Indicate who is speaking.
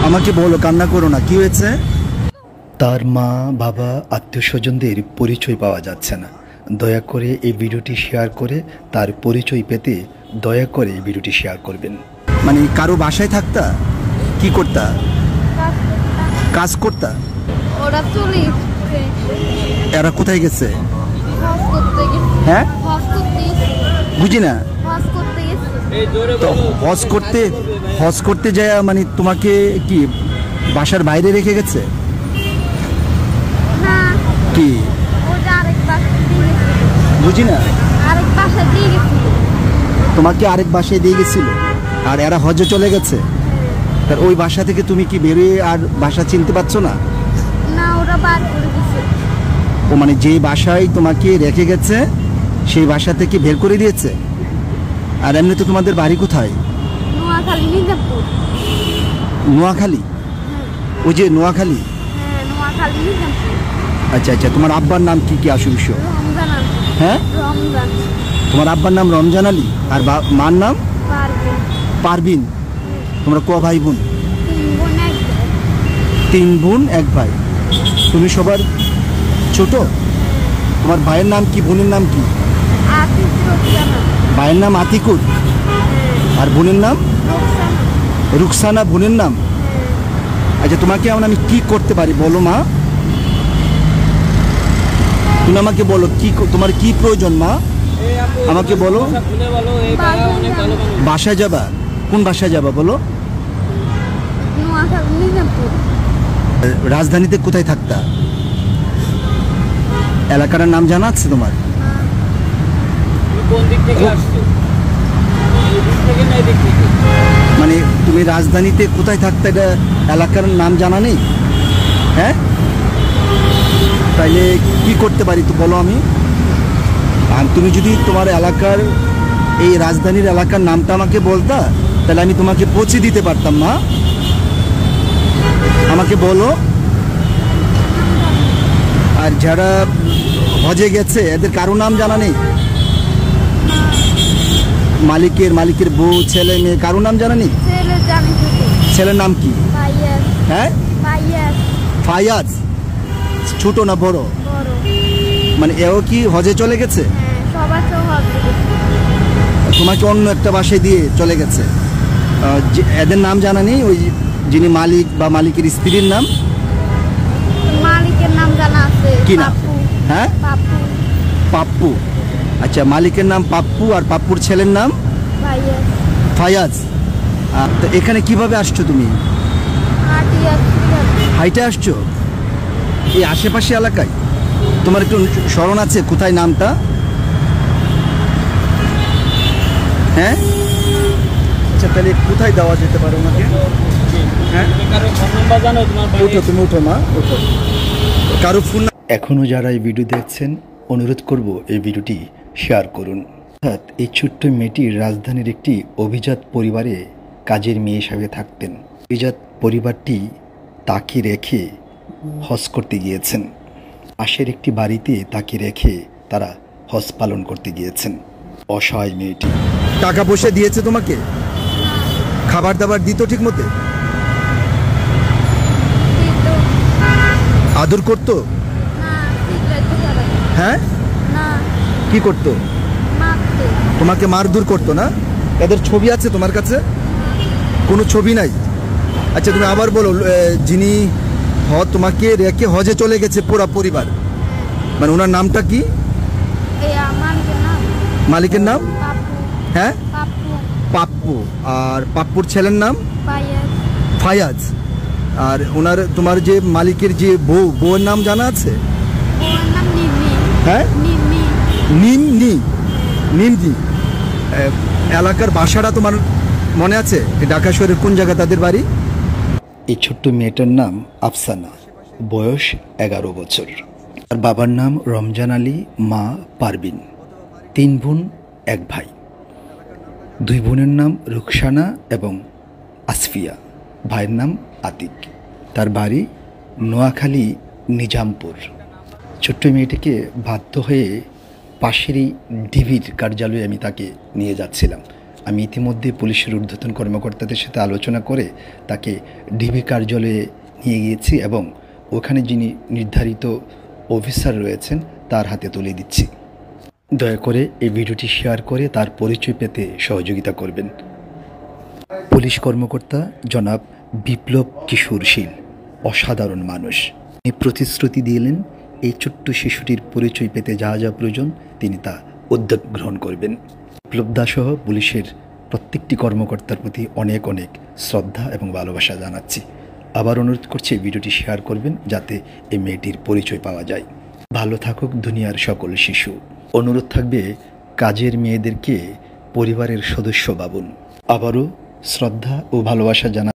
Speaker 1: আমাকে বলো, কান্না করো না, কি হয়েছে?
Speaker 2: তার মা বাবা আত্মীয় স্বজনদের পরিচয় পাওয়া যাচ্ছে না। দয়া করে এই ভিডিওটি শেয়ার করে তার পরিচয় পেতে দয়া করে এই ভিডিওটি শেয়ার করবেন।
Speaker 1: মানে কারো বাসায় থাকতা? কি করতা? কাজ করতা?
Speaker 3: ওরা চলে গেছে।
Speaker 1: এরা কোথায় গেছে?
Speaker 3: হজ করতে গেছে।
Speaker 1: হ্যাঁ,
Speaker 3: হজ করতে গেছে।
Speaker 1: বুঝি না।
Speaker 3: হজ করতে গেছে।
Speaker 1: তো হজ করতে যায় মানে তোমাকে কি বাসার বাইরে রেখে গেছে?
Speaker 3: না,
Speaker 1: কি
Speaker 3: ওটা আরেক বাসায় দিয়ে গেছে।
Speaker 1: বুঝি না।
Speaker 3: আরেক বাসায় দিয়ে গেছে।
Speaker 1: তোমাকে আরেক বাসায় দিয়ে গেছিল আর এরা হজে চলে গেছে। তার ওই বাসা থেকে তুমি কি বেরিয়ে আর বাসা চিনতে পারছো না?
Speaker 3: না, ওরা বার করে দিয়েছে।
Speaker 1: ও মানে যেই বাসায় তোমাকে রেখে গেছে সেই বাসা থেকে বের করে দিয়েছে। আর এমনি তো তোমাদের বাড়ি কোথায়?
Speaker 3: নোয়াখালী, নিজামপুর।
Speaker 1: নোয়াখালী? ওই যে নোয়াখালী।
Speaker 3: হ্যাঁ, নোয়াখালী, নিজামপুর।
Speaker 1: আচ্ছা আচ্ছা, তোমার আব্বার নাম কি কি আসল বিষয়?
Speaker 3: রমজান আলী।
Speaker 1: হ্যাঁ,
Speaker 3: রমজান।
Speaker 1: তোমার আব্বার নাম রমজান আলী আর মার নাম
Speaker 3: পারবেন।
Speaker 1: পারবিন। তোমরা ক ভাই বোন?
Speaker 3: 3 বোন 1 ভাই।
Speaker 1: 3 বোন 1 ভাই। তুমি সবার ছোট? তোমার ভাইয়ের নাম কি, বোনের নাম কি?
Speaker 3: আতিক রোকসানা।
Speaker 1: ভাইয়ের নাম আতিকুর আর বোনের নাম
Speaker 3: রোকসানা।
Speaker 1: রুকসানা, বোনের নাম। আচ্ছা, তোমাকে এখন আমি কি করতে পারি বলো মা? তুমি আমাকে বলো কি তোমার কি প্রয়োজন মা? আমাকে বলো। বাসায় যাবা? কোন বাসায় যাবা বলো?
Speaker 3: নোয়াখালী, নিজামপুর।
Speaker 1: রাজধানীতে কোথায় থাকতা? এলাকার নাম জানা আছে তোমার? মানে তুমি রাজধানীতে কোথায় থাকতে এটা এলাকার নাম জানা নেই? হ্যাঁ, তাইলে কি করতে পারি তো বলো আমি? আর তুমি যদি তোমার এলাকার এই রাজধানীর এলাকার নামটা আমাকে বলতা তাহলে আমি তোমাকে পৌঁছে দিতে পারতাম মা। আমাকে বলো। আর যারা হজে গেছে এদের কারো নাম জানা নেই? মালিকের বউ, ছেলে মেয়ে কারো নাম জানা নেই?
Speaker 3: ছেলে জানি শুধু।
Speaker 1: ছেলের নাম কি?
Speaker 3: ফাইয়াজ।
Speaker 1: হ্যাঁ,
Speaker 3: ফাইয়াজ।
Speaker 1: ফায়াজ। ছোট না বড়?
Speaker 3: বড়।
Speaker 1: মানে এও কি হজে চলে গেছে?
Speaker 3: হ্যাঁ, সবার তো হজ করেছে।
Speaker 1: তোমাকে অন্য একটা বাসায় দিয়ে চলে গেছে। এদের নাম জানা নেই? ওই যিনি মালিক বা মালিকের স্ত্রীর নাম?
Speaker 3: মালিকের নাম জানা আছে।
Speaker 1: কি নাম?
Speaker 3: পাপ্পু।
Speaker 1: হ্যাঁ,
Speaker 3: পাপ্পু।
Speaker 1: পাপ্পু। আচ্ছা, মালিকের নাম পাপ্পু আর পাপ্পুর ছেলের নাম
Speaker 3: ফাইয়াজ।
Speaker 1: ফায়াজ। তো এখানে কিভাবে আসছো তুমি? হাইটে আসছো? এই আশেপাশে এলাকায়? তোমার একটু স্মরণ আছে কোথায় নামটা? হ্যাঁ, আচ্ছা, তাহলে কোথায় দেওয়া যেতে পারে ওনাকে? হ্যাঁ, উঠো, তুমি উঠো মা, উঠো। কারো ফোন?
Speaker 2: এখনও যারা এই ভিডিও দেখছেন অনুরোধ করব এই ভিডিওটি শেয়ার করুন। অর্থাৎ এই ছোট্ট মেয়েটি রাজধানীর একটি অভিজাত পরিবারে কাজের মেয়ে হিসাবে থাকতেন। অভিজাত পরিবারটি তাকে রেখে হজ করতে গিয়েছেন। পাশের একটি বাড়িতে তাকে রেখে তারা হজ পালন করতে গিয়েছেন। অসহায় মেয়েটি।
Speaker 1: টাকা পয়সা দিয়েছে তোমাকে? খাবার দাবার দিত ঠিক মতো? আদর করতো? হ্যাঁ, কি করতো? তোমাকে মারধর করতো না? এদের ছবি আছে তোমার কাছে? কোনো ছবি নাই? আচ্ছা, তুমি আবার বলো, যিনি তোমাকে রেখে হজে চলে গেছে পুরা পরিবার, মানে ওনার নামটা কি? মালিকের নাম? হ্যাঁ, পাপ্পু। আর পাপ্পুর ছেলের নাম ফায়াজ। আর ওনার তোমার যে মালিকের যে বউয়ের নাম জানা আছে? হ্যাঁ, নিমনি। এলাকার বাসাটা তোমার মনে আছে? ঢাকা শহরের কোন জায়গা তাদের বাড়ি?
Speaker 2: এই ছোট্ট মেয়েটার নাম আফসানা, বয়স 11 বছর। আর বাবার নাম রমজান আলী, মা পারবিন। 3 বোন 1 ভাই। 2 বোনের নাম রুকসানা এবং আসফিয়া। ভাইয়ের নাম আতিক। তার বাড়ি নোয়াখালী, নিজামপুর। ছোট্ট মেয়েটিকে বাধ্য হয়ে পাশেরই ডিবির কার্যালয়ে আমি তাকে নিয়ে যাচ্ছিলাম। আমি ইতিমধ্যে পুলিশের ঊর্ধ্বতন কর্মকর্তাদের সাথে আলোচনা করে তাকে ডিবি কার্যালয়ে নিয়ে গিয়েছি এবং ওখানে যিনি নির্ধারিত অফিসার রয়েছেন তার হাতে তুলে দিচ্ছি। দয়া করে এই ভিডিওটি শেয়ার করে তার পরিচয় পেতে সহযোগিতা করবেন। পুলিশ কর্মকর্তা জনাব বিপ্লব কিশোর শীল অসাধারণ মানুষ। তিনি প্রতিশ্রুতি দিলেন এই ছোট্ট শিশুটির পরিচয় পেতে যা যা প্রয়োজন তিনি তা উদ্যোগ গ্রহণ করবেন। বিপ্লব দাসহ পুলিশের প্রত্যেকটি কর্মকর্তার প্রতি অনেক অনেক শ্রদ্ধা এবং ভালোবাসা জানাচ্ছি। আবার অনুরোধ করছি ভিডিওটি শেয়ার করবেন যাতে এই মেয়েটির পরিচয় পাওয়া যায়। ভালো থাকুক দুনিয়ার সকল শিশু। অনুরোধ থাকবে কাজের মেয়েদেরকে পরিবারের সদস্য ভাবুন। আবারও শ্রদ্ধা ও ভালোবাসা জানা